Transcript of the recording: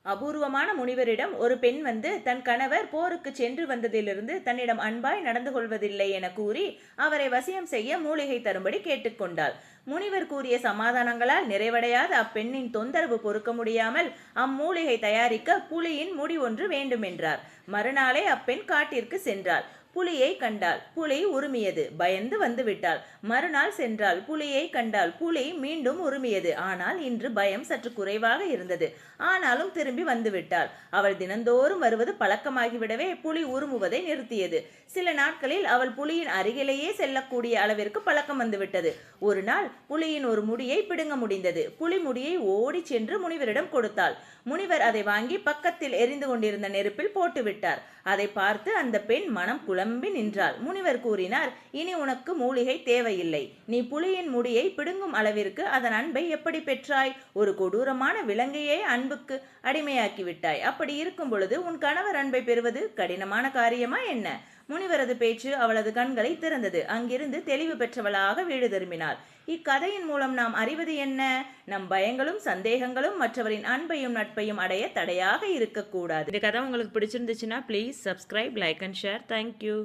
அபூர்வமான முனிவரிடம் ஒரு பெண் வந்து தன் கணவர் போருக்கு சென்று வந்ததிலிருந்து தன்னிடம் அன்பாய் நடந்து கொள்வதில்லை என கூறி அவரை வசியம் செய்ய மூலிகை தரும்படி கேட்டுக்கொண்டாள். முனிவர் கூறிய சமாதானங்களால் நிறைவடையாத அப்பெண்ணின் தொந்தரவு பொறுக்க முடியாமல் அம்மூலிகை தயாரிக்க புலியின் முடி ஒன்று வேண்டுமென்றார். மறுநாளே அப்பெண் காட்டிற்கு சென்றாள். புலியை கண்டாள். புலி உருமியது. பயந்து வந்து விட்டாள். மறுநாள் சென்றாள். புலியை கண்டாள். புலி மீண்டும் உருமியது. ஆனால் இன்று பயம் சற்று குறைவாக இருந்தது. ஆனாலும் திரும்பி வந்து விட்டாள். அவள் தினந்தோறும் வருவது பழக்கமாகிவிடவே புலி உருமுவதை நிறுத்தியது. சில நாட்களில் அவள் புலியின் அருகிலேயே செல்லக்கூடிய அளவிற்கு பழக்கம் வந்துவிட்டது. ஒரு நாள் புலியின் ஒரு முடியை பிடுங்க முடிந்தது. புலி முடியை ஓடி சென்று முனிவரிடம் கொடுத்தாள். முனிவர் அதை வாங்கி பக்கத்தில் எரிந்து கொண்டிருந்த நெருப்பில் போட்டுவிட்டார். அதை பார்த்து அந்த பெண் மனம் குழம்பி நின்றாள். முனிவர் கூறினார், இனி உனக்கு மூலிகை தேவையில்லை. நீ புலியின் முடியை பிடுங்கும் அளவிற்கு அதன் அன்பை எப்படி பெற்றாய்? ஒரு கொடூரமான விலங்கையே அன்புக்கு அடிமையாக்கி விட்டாய். அப்படி இருக்கும் பொழுது உன் கணவர் அன்பை பெறுவது கடினமான காரியமா என்ன? முனிவரது பேச்சு அவளது கண்களை திறந்தது. அங்கிருந்து தெளிவு பெற்றவளாக வீடு திரும்பினாள். இக்கதையின் மூலம் நாம் அறிவது என்ன? நம் பயங்களும் சந்தேகங்களும் மற்றவரின் அன்பையும் நட்பையும் அடைய தடையாக இருக்கக்கூடாது. இந்த கதை உங்களுக்கு பிடிச்சிருந்துச்சுன்னா please subscribe, like and share. Thank you.